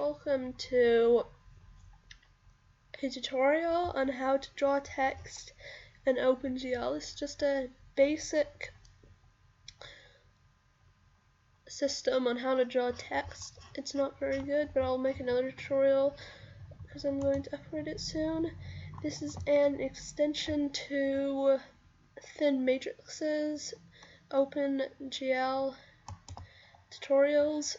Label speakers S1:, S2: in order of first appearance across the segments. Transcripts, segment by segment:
S1: Welcome to a tutorial on how to draw text in OpenGL. It's just a basic system on how to draw text. It's not very good, but I'll make another tutorial because I'm going to upload it soon. This is an extension to thinmatrix's OpenGL tutorials.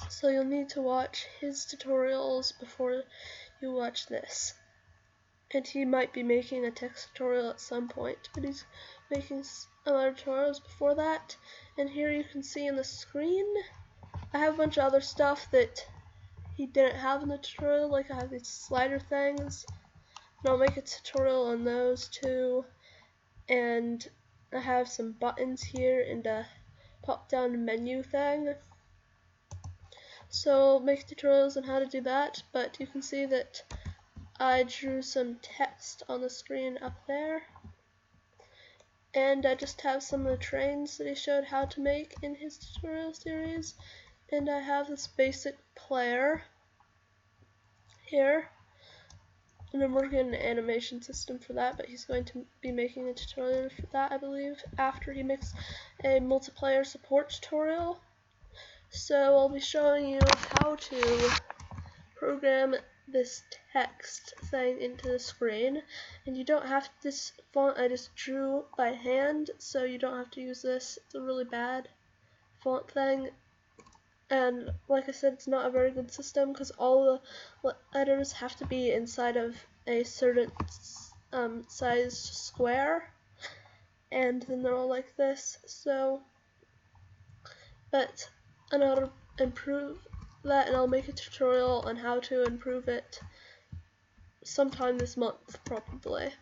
S1: So you'll need to watch his tutorials before you watch this. And he might be making a text tutorial at some point, but he's making a lot of tutorials before that. And here you can see on the screen, I have a bunch of other stuff that he didn't have in the tutorial, like I have these slider things, and I'll make a tutorial on those too. And I have some buttons here and a pop down menu thing. So I'll make tutorials on how to do that, but you can see that I drew some text on the screen up there. And I just have some of the trains that he showed how to make in his tutorial series. And I have this basic player here. And I'm working on an animation system for that, but he's going to be making a tutorial for that, I believe, after he makes a multiplayer support tutorial. So I'll be showing you how to program this text thing into the screen, and you don't have this font I just drew by hand, so you don't have to use this. It's a really bad font thing, and like I said, it's not a very good system because all the letters have to be inside of a certain sized square, and then they're all like this. So, but I know how to improve that, and I'll make a tutorial on how to improve it sometime this month probably.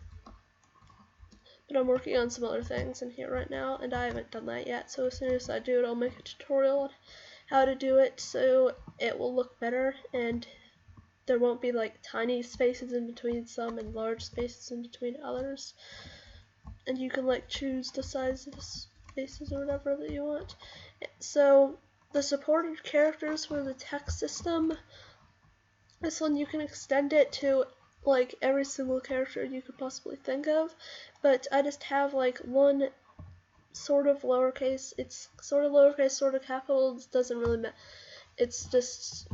S1: But I'm working on some other things in here right now, and I haven't done that yet, so as soon as I do it, I'll make a tutorial on how to do it so it will look better, and there won't be like tiny spaces in between some and large spaces in between others, and you can like choose the size of the spaces or whatever that you want. So the supported characters for the text system, this one you can extend it to like every single character you could possibly think of, but I just have like one sort of lowercase. It's sort of lowercase, sort of capital. It doesn't really matter. It's just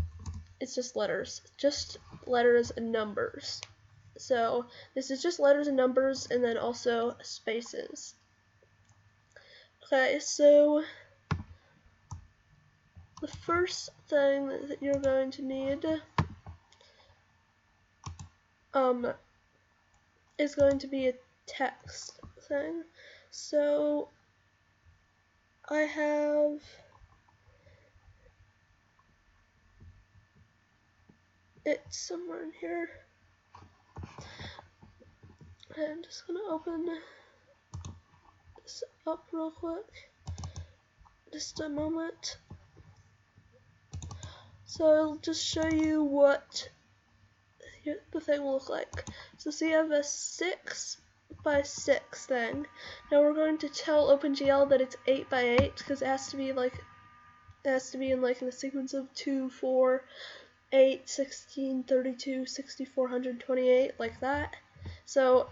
S1: letters and numbers. So this is just letters and numbers, and then also spaces. Okay, so the first thing that you're going to need is going to be a text thing. So I have it somewhere in here. I'm just gonna open this up real quick. Just a moment. So I'll just show you what the thing will look like. So see, I have a 6 by 6 thing. Now we're going to tell OpenGL that it's 8 by 8 because it has to be in the sequence of 2, 4, 8, 16, 32, 64, 128, like that. So,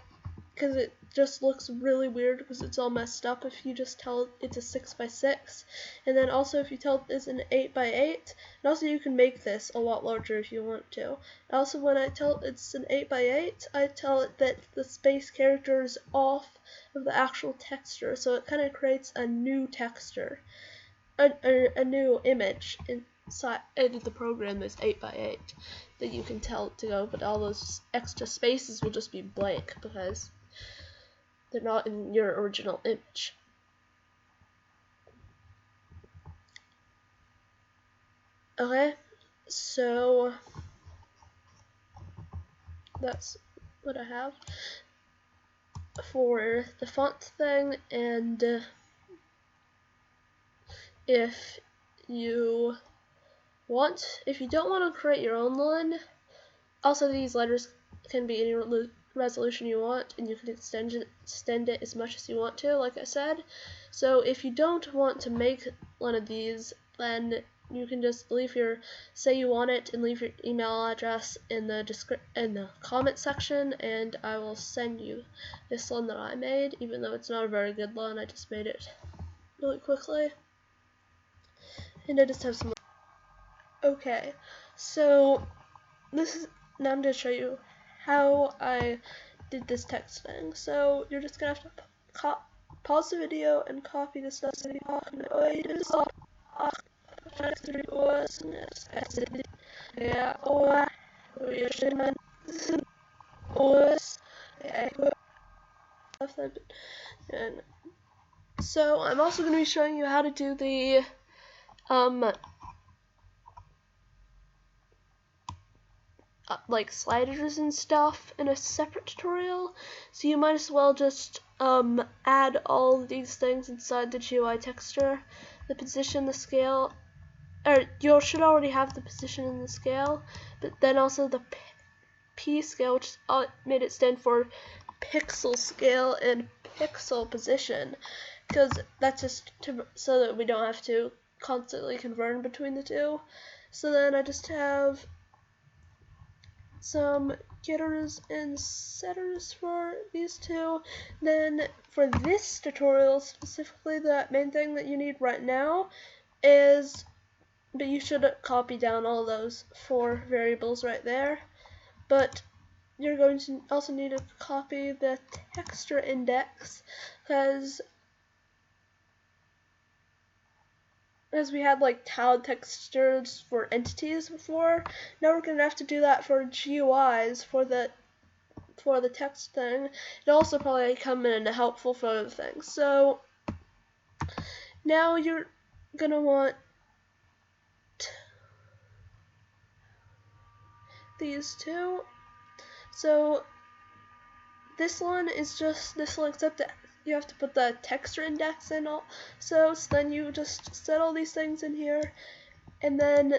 S1: because it just looks really weird because it's all messed up if you just tell it it's a 6 by 6. And then also if you tell it's an 8 by 8, and also you can make this a lot larger if you want to. Also when I tell it's an 8 by 8, I tell it that the space character is off of the actual texture, so it kind of creates a new texture, a new image inside the program that's 8 by 8 that you can tell it to go, but all those extra spaces will just be blank because they're not in your original image. Okay, so that's what I have for the font thing, and if you don't want to create your own one, also these letters can be any resolution you want, and you can extend it as much as you want to, like I said. So if you don't want to make one of these, then you can just say you want it and leave your email address in the comment section, and I will send you this one that I made, even though it's not a very good one. I just made it really quickly, and I just have some. Okay, so now I'm going to show you how I did this text thing. So you're just going to have to pause the video and copy the stuff that you're talking about. And so I'm also going to be showing you how to do the like sliders and stuff in a separate tutorial, so you might as well just add all of these things inside the GUI texture, the position, the scale, or you should already have the position and the scale, but then also the P scale, which made it stand for pixel scale and pixel position, because that's just so that we don't have to constantly convert between the two. So then I just have some getters and setters for these two. Then for this tutorial specifically, the main thing that you need right now is, but you should copy down all those 4 variables right there, but you're going to also need to copy the texture index, because as we had like tiled textures for entities before, now we're going to have to do that for GUIs for the text thing. It also probably come in helpful for other things. So now you're going to want these two. So this one is just this one, except that you have to put the texture index in so then you just set all these things in here, and then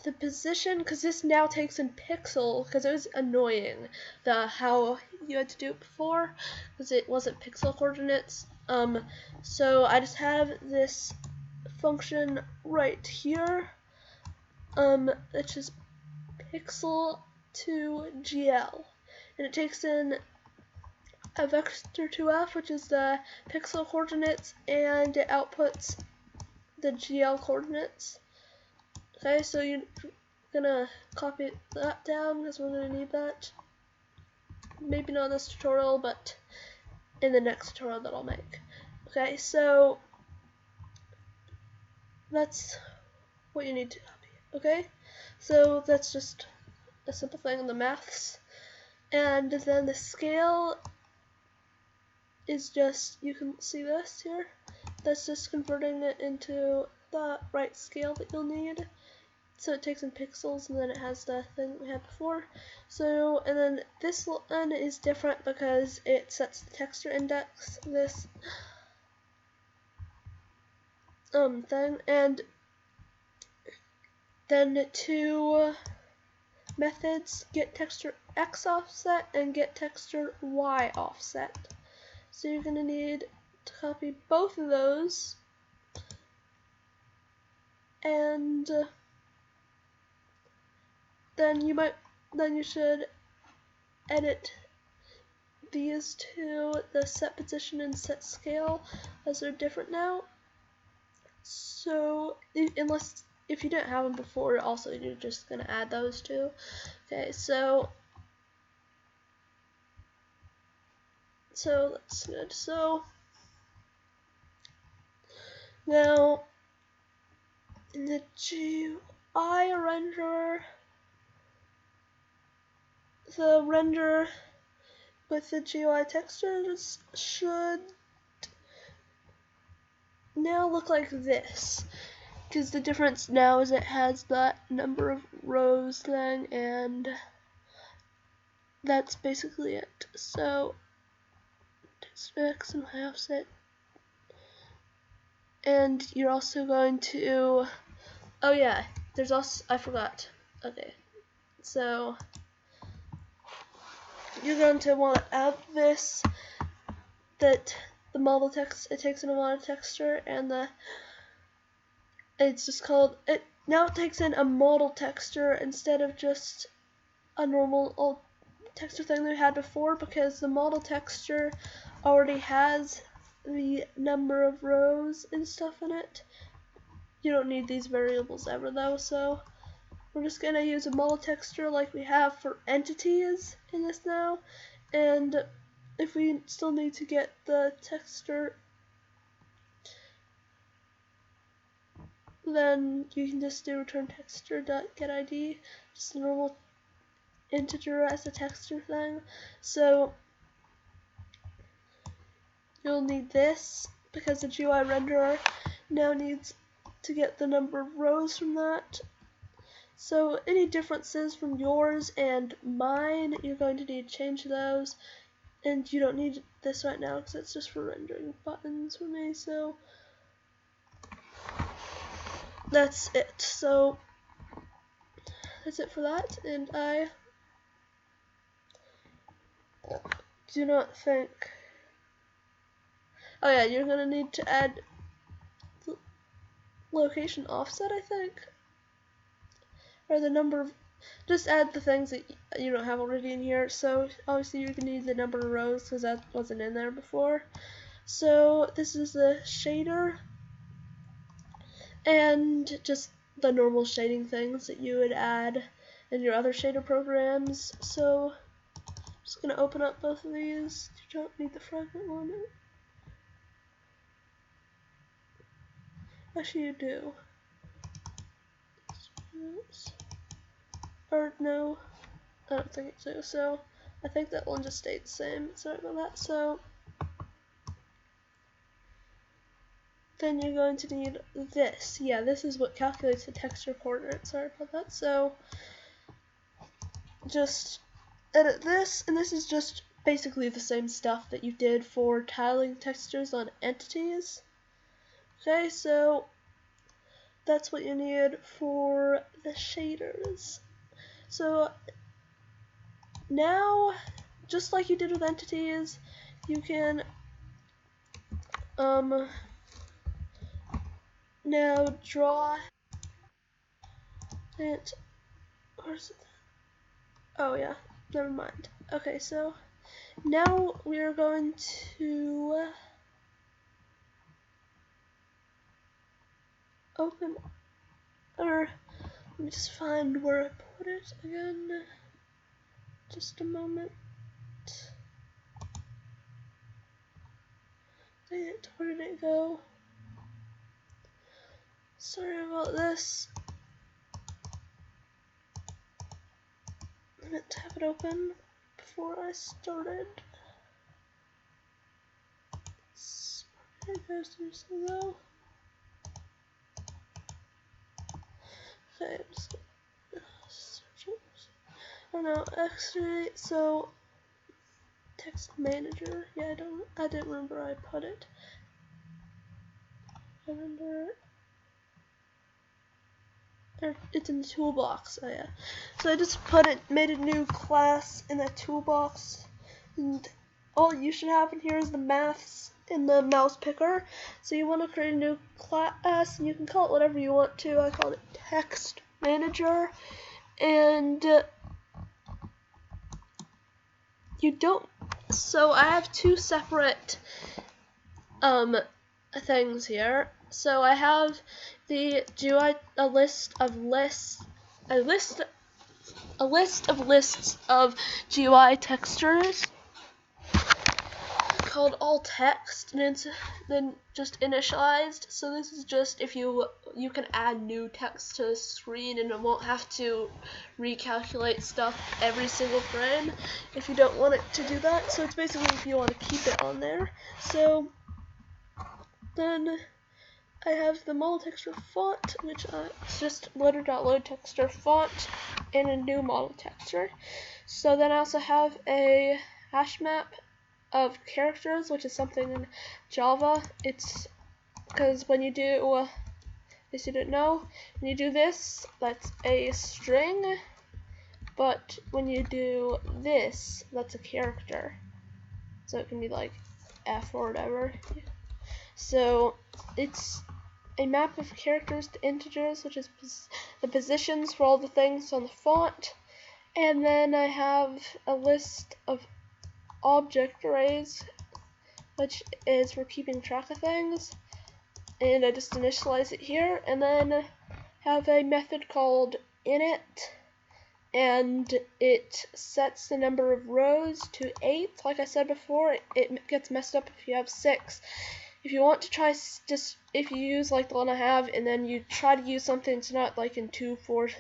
S1: the position, because this now takes in pixel, because it was annoying how you had to do it before, because it wasn't pixel coordinates. So I just have this function right here, which is pixel to GL, and it takes in a vector 2f, which is the pixel coordinates, and it outputs the GL coordinates. Okay, so you're gonna copy that down because we're gonna need that. Maybe not in this tutorial, but in the next tutorial that I'll make. Okay, so that's what you need to copy. Okay, so that's just a simple thing in the maths. And then the scale is just, you can see this here, that's just converting it into the right scale that you'll need. So it takes in pixels, and then it has the thing that we had before. So, and then this one is different because it sets the texture index, this thing, and then 2 methods, get texture X offset and get texture Y offset. So you're going to need to copy both of those, and then you should edit these two, the set position and set scale, as they're different now. So if you didn't have them before, also you're just going to add those two. Okay, so that's good. So now in the GUI renderer, the render with the GUI textures should now look like this, because the difference now is it has that number of rows thing, and that's basically it. So X and Y offset, and you're also going to, oh yeah, there's also, I forgot, okay, so you're going to want to add this, that the model text, it takes in a lot of texture, and the It's just called, it now takes in a model texture instead of just a normal old texture thing that we had before, because the model texture already has the number of rows and stuff in it. You don't need these variables ever though, so we're just gonna use a model texture like we have for entities in this now, and if we still need to get the texture, then you can just do return texture.getID, just a normal integer as a texture thing. So you'll need this because the GUI renderer now needs to get the number of rows from that. So any differences from yours and mine, you're going to need to change those, and you don't need this right now because it's just for rendering buttons for me. So that's it. So that's it for that, and I do not think, oh yeah, you're gonna need to add the location offset, I think, or the number of, just add the things that you don't have already in here. So obviously you're gonna need the number of rows because that wasn't in there before. So this is the shader, and just the normal shading things that you would add in your other shader programs. So I'm just gonna open up both of these. You don't need the fragment one. Actually, you do. Or no, I don't think it do. So I think that one just stayed the same. Sorry about that. So then you're going to need this. Yeah, this is what calculates the texture coordinate. Sorry about that. So just edit this, and this is just basically the same stuff that you did for tiling textures on entities. Okay, so that's what you need for the shaders. So now, just like you did with entities, you can now draw it. Where's it? Oh yeah, never mind. Okay, so now we are going to open, or let me just find where I put it again. Just a moment. Dang it, where did it go? Sorry about this. I meant to have it open before I started. Where did it go? Seriously though. Okay, I'm just gonna search it. Oh no, actually, so text manager. Yeah, I didn't remember where I put it. I remember it's in the toolbox. Oh yeah. So I just made a new class in that toolbox, and all you should have in here is the maths in the mouse picker. So you want to create a new class, and you can call it whatever you want to. I called it text manager, and you don't. So I have two separate things here. So I have the GUI, a list of lists of GUI textures called all text, and it's then just initialized. So this is just if you can add new text to the screen, and it won't have to recalculate stuff every single frame if you don't want it to do that. So it's basically if you want to keep it on there. So then I have the model texture font, which is just loader.load texture font and a new model texture. So then I also have a hash map of characters, which is something in Java. It's because when you do, if you didn't know, when you do this, that's a string, but when you do this, that's a character. So it can be like F or whatever. So it's a map of characters to integers, which is the positions for all the things on the font. And then I have a list of object arrays, which is for keeping track of things. And I just initialize it here, and then have a method called init, and it sets the number of rows to 8. Like I said before, it gets messed up if you have 6. If you want to try just, if you use like the one I have, and then you try to use something that's not like in 2, 4,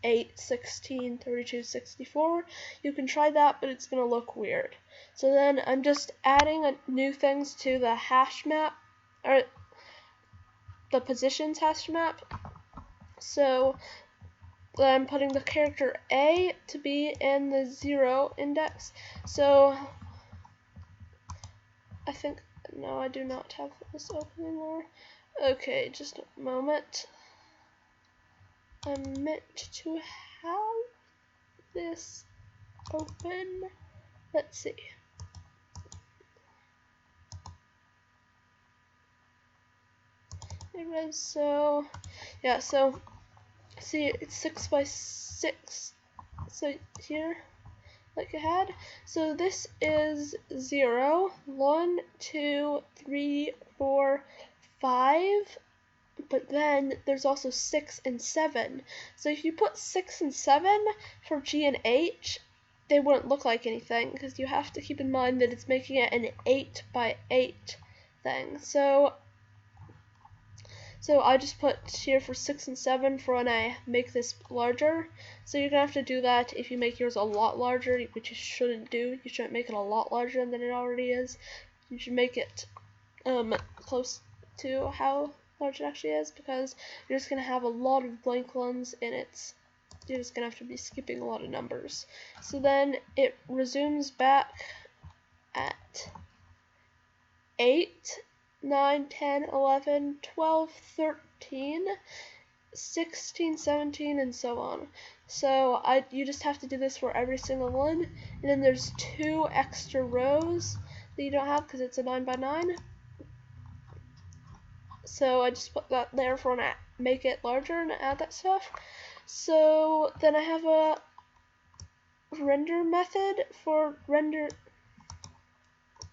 S1: 8, 16, 32, 64, you can try that, but it's going to look weird. So then I'm just adding new things to the hash map, or the positions hash map. So I'm putting the character A to be in the 0 index. So I think, no, I do not have this open anymore. Okay, just a moment. I'm meant to have this open. Let's see. Anyway, so yeah, so see, it's 6 by 6. So here, like I had. So this is 0, 1, 2, 3, 4, 5. But then there's also 6 and 7. So if you put 6 and 7 for G and H, they wouldn't look like anything, because you have to keep in mind that it's making it an 8 by 8 thing. So I just put here for 6 and 7 for when I make this larger. So you're going to have to do that if you make yours a lot larger, which you shouldn't do. You shouldn't make it a lot larger than it already is. You should make it close to how large it actually is, because you're just going to have a lot of blank ones, and you're just going to have to be skipping a lot of numbers. So then it resumes back at 8, 9, 10, 11, 12, 13, 16, 17, and so on. So you just have to do this for every single one, and then there's 2 extra rows that you don't have because it's a 9 by 9. So I just put that there for when I make it larger and add that stuff. So then I have a render method for render,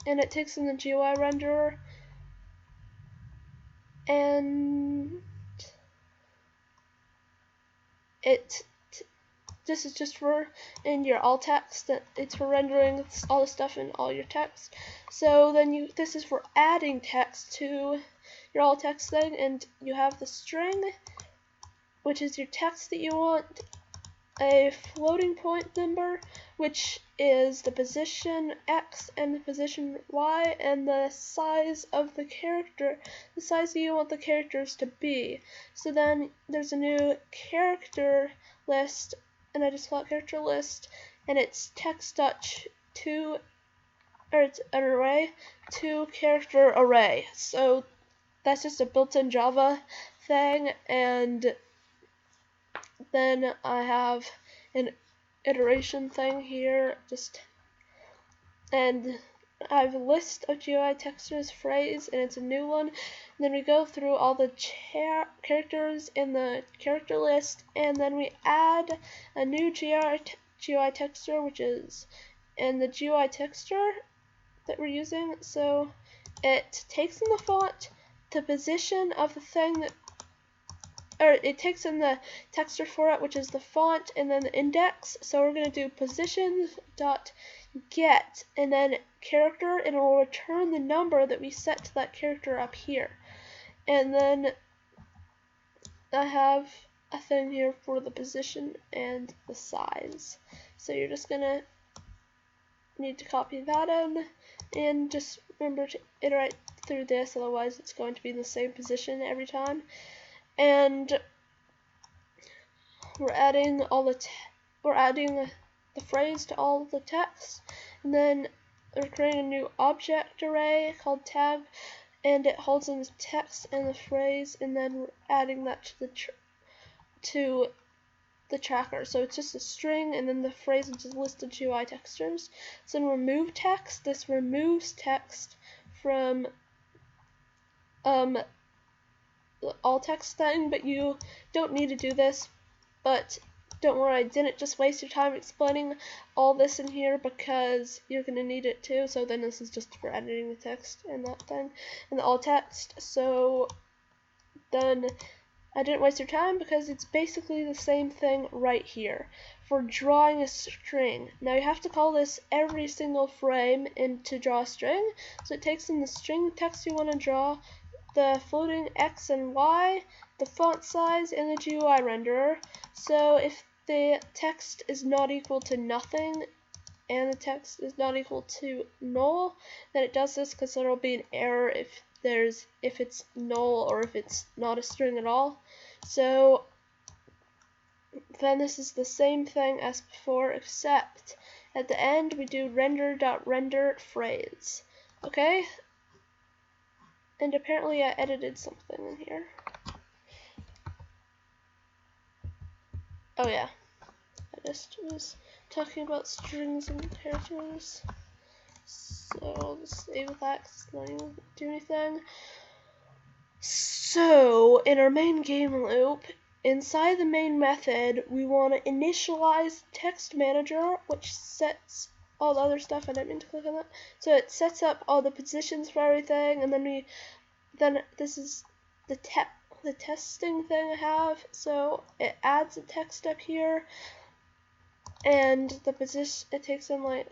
S1: and it takes in the GUI renderer, and this is just for in your alt text. It's for rendering all the stuff in all your text. So then this is for adding text to your alt text thing, and you have the string, which is your text that you want, a floating point number, which is the position X and the position Y, and the size of the character, the size that you want the characters to be. So then there's a new character list, and I just call it character list, and it's text.to, or it's an array to character array. So that's just a built-in Java thing, and then I have an iteration thing here, and I have a list of GUI textures phrase, and it's a new one. And then we go through all the characters in the character list, and then we add a new GUI texture, which is in the GUI texture that we're using. So it takes in the font, the position of the thing that, or it takes in the texture for it, which is the font, and then the index. So we're going to do positions.get and then character, and it will return the number that we set to that character up here. And then I have a thing here for the position and the size. So you're just going to need to copy that in, and just remember to iterate through this, otherwise it's going to be in the same position every time. And we're adding the phrase to all of the text, and then we're creating a new object array called tag, and it holds in the text and the phrase, and then we're adding that to the tracker. So it's just a string, and then the phrase is just listed GUI textures. So in remove text, this removes text from alt text thing, but you don't need to do this. But don't worry, I didn't just waste your time explaining all this in here because you're going to need it too. So then this is just for editing the text and that thing and the alt text. So then I didn't waste your time because it's basically the same thing right here for drawing a string. Now you have to call this every single frame to draw a string. So it takes in the string text you want to draw, the floating X and Y, the font size, and the GUI renderer. So if the text is not equal to nothing and the text is not equal to null, then it does this because there will be an error if it's null or if it's not a string at all. So then this is the same thing as before, except at the end we do render.render phrase. Okay? And apparently I edited something in here. Oh yeah, I just was talking about strings and characters. So I'll just save that because it's not even do anything. So in our main game loop, inside the main method, we want to initialize text manager, which sets all the other stuff. I didn't mean to click on that. So it sets up all the positions for everything, and then this is the testing thing I have. So it adds a text up here, and the position it takes in, like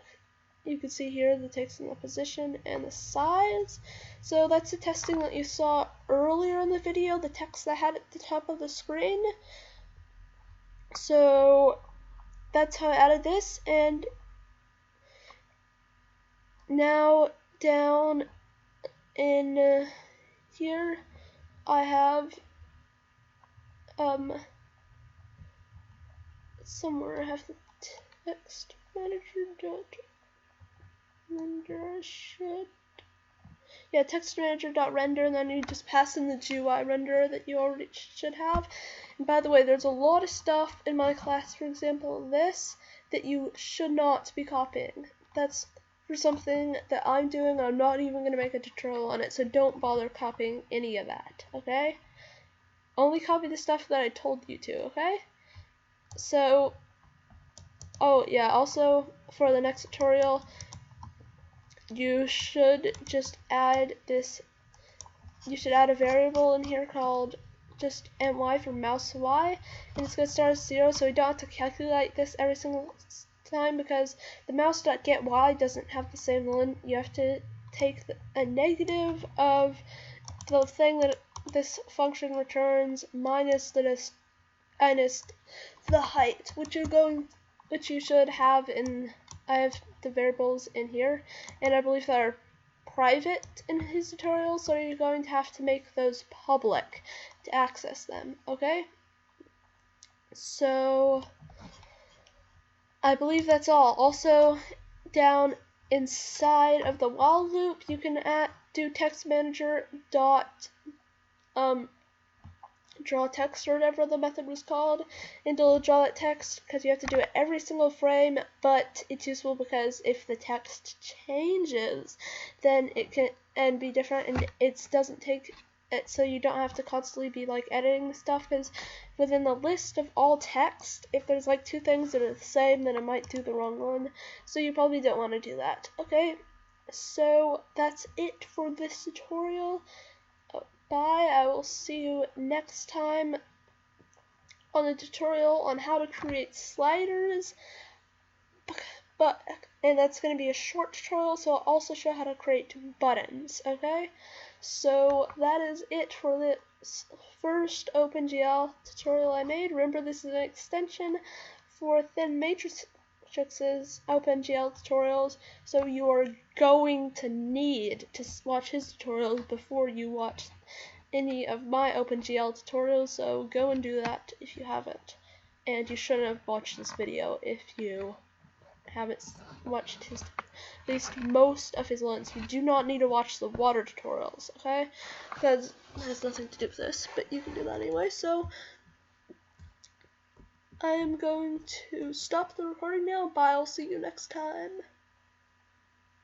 S1: you can see here, the text in the position and the size. So that's the testing that you saw earlier in the video, the text that I had at the top of the screen. So that's how I added this, and now down in here I have somewhere I have the text manager render. Text manager.render, and then you just pass in the GUI renderer that you already should have. And by the way, there's a lot of stuff in my class, for example this, that you should not be copying. That's for something that I'm doing. I'm not even going to make a tutorial on it, so don't bother copying any of that, okay? Only copy the stuff that I told you to, okay? So, oh yeah, also for the next tutorial, you should just add this, you should add a variable in here called just my for mouse y, and it's going to start as 0, so you don't have to calculate this every single time because the mouse.getY doesn't have the same line. You have to take a negative of the thing that this function returns minus the height, which you should have in. I have the variables in here, and I believe they are private in his tutorial, so you're going to have to make those public to access them, okay? So I believe that's all. Also, down inside of the while loop, you can do text manager dot draw text or whatever the method was called, and it'll draw that text because you have to do it every single frame, but it's useful because if the text changes, then it can be different, and it doesn't take it, so you don't have to constantly be like editing stuff, because within the list of all text, if there's like two things that are the same, then it might do the wrong one, so you probably don't want to do that. Okay, so that's it for this tutorial. Bye. I will see you next time on a tutorial on how to create sliders, and that's going to be a short tutorial, so I'll also show how to create buttons, okay? So that is it for the first OpenGL tutorial I made. Remember, this is an extension for thinmatrix's OpenGL tutorials, so you are going to need to watch his tutorials before you watch any of my OpenGL tutorials, so go and do that if you haven't. And you shouldn't have watched this video if you haven't watched at least most of his lessons. You do not need to watch the water tutorials, okay? Because it has nothing to do with this, but you can do that anyway. So I am going to stop the recording now. Bye, I'll see you next time.